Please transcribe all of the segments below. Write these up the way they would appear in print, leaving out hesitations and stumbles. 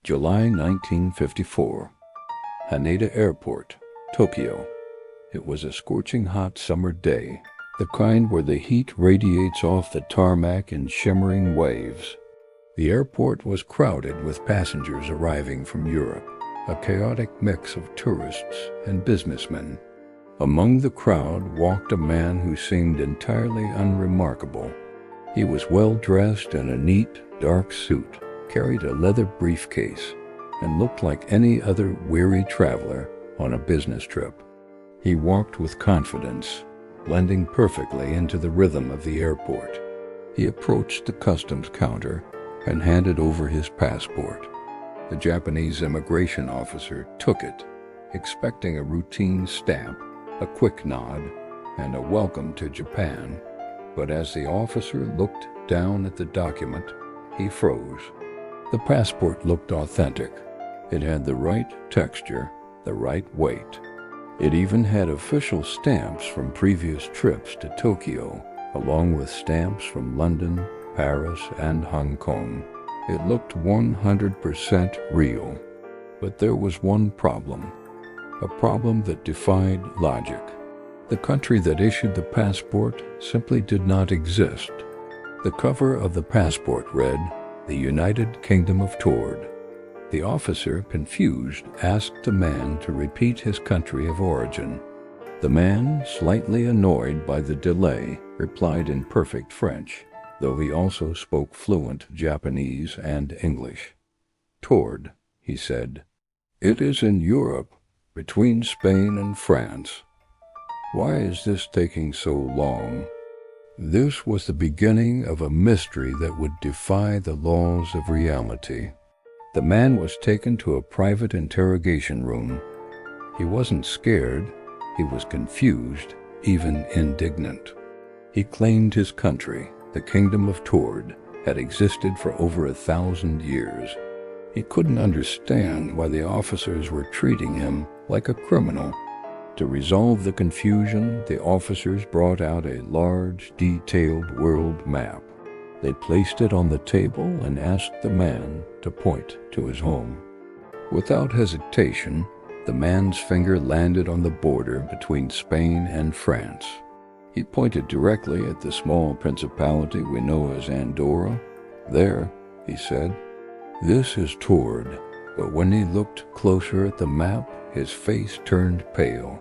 July 1954. Haneda Airport, Tokyo. It was a scorching hot summer day, the kind where the heat radiates off the tarmac in shimmering waves. The airport was crowded with passengers arriving from Europe, a chaotic mix of tourists and businessmen. Among the crowd walked a man who seemed entirely unremarkable. He was well dressed in a neat, dark suit, carried a leather briefcase, and looked like any other weary traveler on a business trip. He walked with confidence, blending perfectly into the rhythm of the airport. He approached the customs counter and handed over his passport. The Japanese immigration officer took it, expecting a routine stamp, a quick nod, and a welcome to Japan. But as the officer looked down at the document, he froze. The passport looked authentic. It had the right texture, the right weight. It even had official stamps from previous trips to Tokyo, along with stamps from London, Paris, and Hong Kong. It looked 100% real. But there was one problem, a problem that defied logic. The country that issued the passport simply did not exist. The cover of the passport read, "The United Kingdom of Taured." The officer, confused, asked the man to repeat his country of origin. The man, slightly annoyed by the delay, replied in perfect French, though he also spoke fluent Japanese and English. "Taured," he said. "It is in Europe, between Spain and France. Why is this taking so long?" This was the beginning of a mystery that would defy the laws of reality. The man was taken to a private interrogation room. He wasn't scared, he was confused, even indignant. He claimed his country, the Kingdom of Taured, had existed for over 1,000 years. He couldn't understand why the officers were treating him like a criminal. To resolve the confusion, the officers brought out a large, detailed world map. They placed it on the table and asked the man to point to his home. Without hesitation, the man's finger landed on the border between Spain and France. He pointed directly at the small principality we know as Andorra. "There," he said. "This is Taured." But when he looked closer at the map, his face turned pale.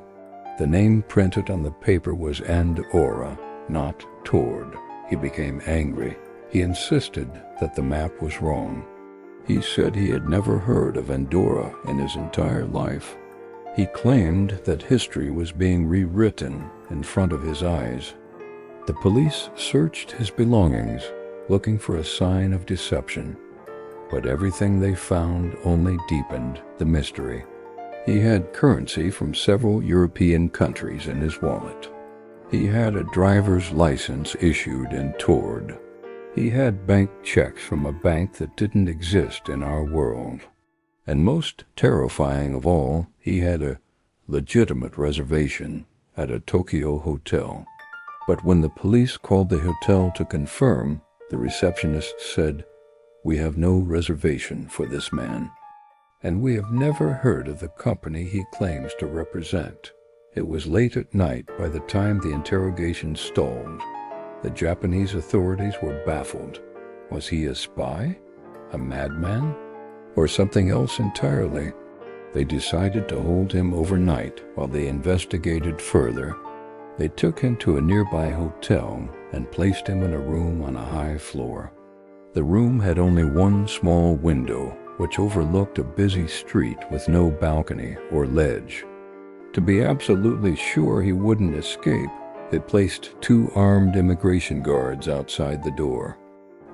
The name printed on the paper was Andorra, not Taured. He became angry. He insisted that the map was wrong. He said he had never heard of Andorra in his entire life. He claimed that history was being rewritten in front of his eyes. The police searched his belongings, looking for a sign of deception. But everything they found only deepened the mystery. He had currency from several European countries in his wallet. He had a driver's license issued in Taured. He had bank checks from a bank that didn't exist in our world. And most terrifying of all, he had a legitimate reservation at a Tokyo hotel. But when the police called the hotel to confirm, the receptionist said, "We have no reservation for this man. And we have never heard of the company he claims to represent." It was late at night by the time the interrogation stalled. The Japanese authorities were baffled. Was he a spy? A madman? Or something else entirely? They decided to hold him overnight while they investigated further. They took him to a nearby hotel and placed him in a room on a high floor. The room had only one small window, which overlooked a busy street with no balcony or ledge. To be absolutely sure he wouldn't escape, they placed 2 armed immigration guards outside the door.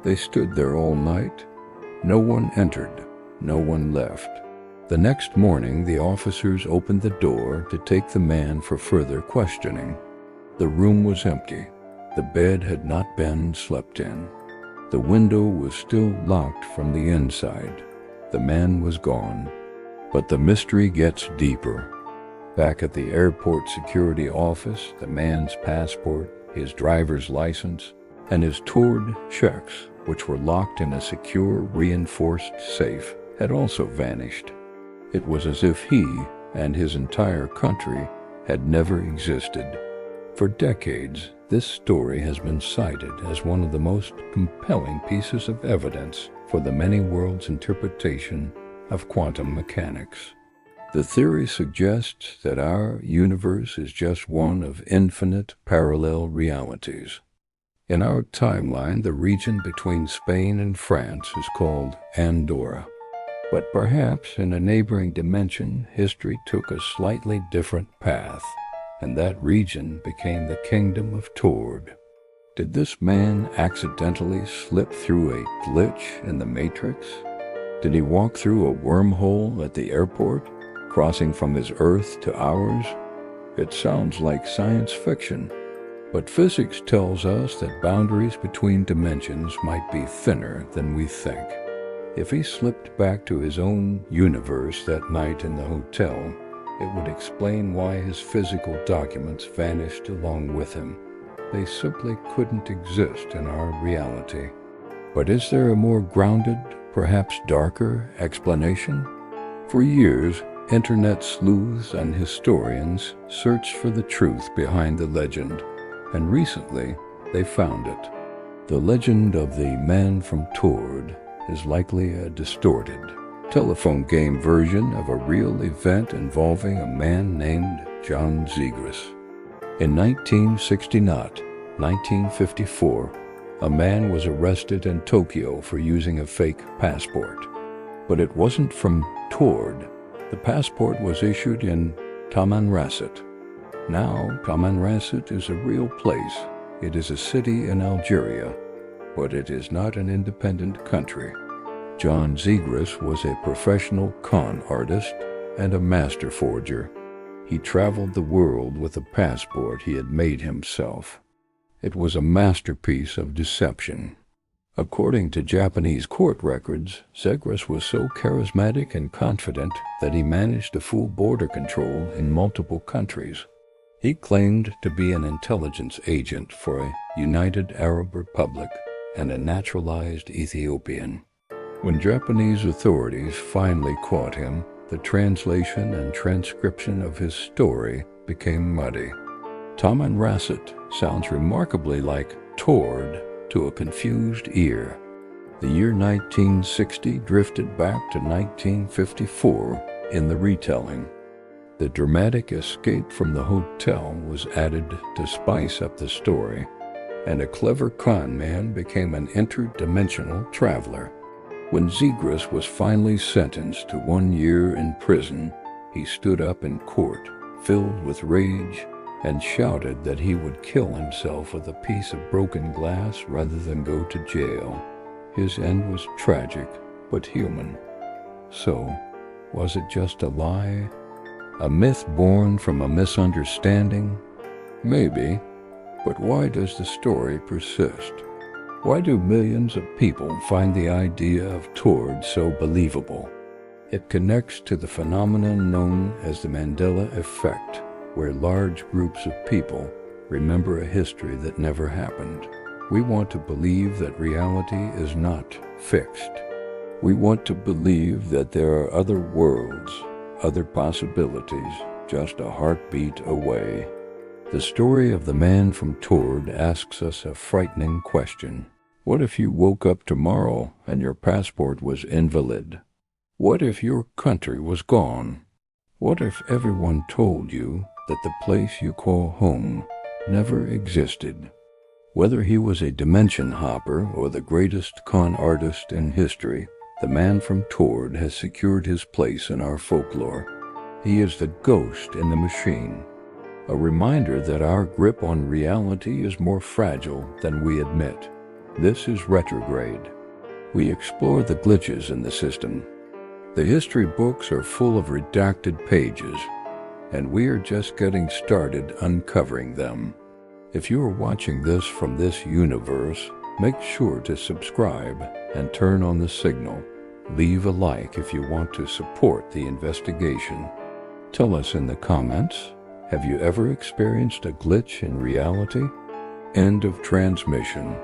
They stood there all night. No one entered, no one left. The next morning, the officers opened the door to take the man for further questioning. The room was empty. The bed had not been slept in. The window was still locked from the inside. The man was gone. But the mystery gets deeper. Back at the airport security office, the man's passport, his driver's license, and his Taured checks, which were locked in a secure, reinforced safe, had also vanished. It was as if he and his entire country had never existed. For decades, this story has been cited as one of the most compelling pieces of evidence for the many worlds interpretation of quantum mechanics. The theory suggests that our universe is just one of infinite parallel realities. In our timeline, the region between Spain and France is called Andorra. But perhaps in a neighboring dimension, history took a slightly different path, and that region became the kingdom of Taured. Did this man accidentally slip through a glitch in the Matrix? Did he walk through a wormhole at the airport, crossing from his Earth to ours? It sounds like science fiction, but physics tells us that boundaries between dimensions might be thinner than we think. If he slipped back to his own universe that night in the hotel, it would explain why his physical documents vanished along with him. They simply couldn't exist in our reality. But is there a more grounded, perhaps darker explanation? For years, internet sleuths and historians searched for the truth behind the legend, and recently they found it. The legend of the man from Taured is likely a distorted, telephone game version of a real event involving a man named John Zegris. In 1954, a man was arrested in Tokyo for using a fake passport. But it wasn't from Taured. The passport was issued in Tamanrasset. Now, Tamanrasset is a real place. It is a city in Algeria, but it is not an independent country. John Zegris was a professional con artist and a master forger. He traveled the world with a passport he had made himself. It was a masterpiece of deception. According to Japanese court records, Zegrus was so charismatic and confident that he managed to fool border control in multiple countries. He claimed to be an intelligence agent for a United Arab Republic and a naturalized Ethiopian. When Japanese authorities finally caught him, the translation and transcription of his story became muddy. Tamanrasset sounds remarkably like Taured to a confused ear. The year 1960 drifted back to 1954 in the retelling. The dramatic escape from the hotel was added to spice up the story, and a clever con man became an interdimensional traveler. When Zegrus was finally sentenced to 1 year in prison, he stood up in court, filled with rage, and shouted that he would kill himself with a piece of broken glass rather than go to jail. His end was tragic, but human. So, was it just a lie? A myth born from a misunderstanding? Maybe, but why does the story persist? Why do millions of people find the idea of Taured so believable? It connects to the phenomenon known as the Mandela effect, where large groups of people remember a history that never happened. We want to believe that reality is not fixed. We want to believe that there are other worlds, other possibilities, just a heartbeat away. The story of the man from Taured asks us a frightening question. What if you woke up tomorrow and your passport was invalid? What if your country was gone? What if everyone told you that the place you call home never existed? Whether he was a dimension hopper or the greatest con artist in history, the man from Taured has secured his place in our folklore. He is the ghost in the machine, a reminder that our grip on reality is more fragile than we admit. This is Retrograde. We explore the glitches in the system. The history books are full of redacted pages, and we are just getting started uncovering them. If you are watching this from this universe, make sure to subscribe and turn on the signal. Leave a like if you want to support the investigation. Tell us in the comments, have you ever experienced a glitch in reality? End of transmission.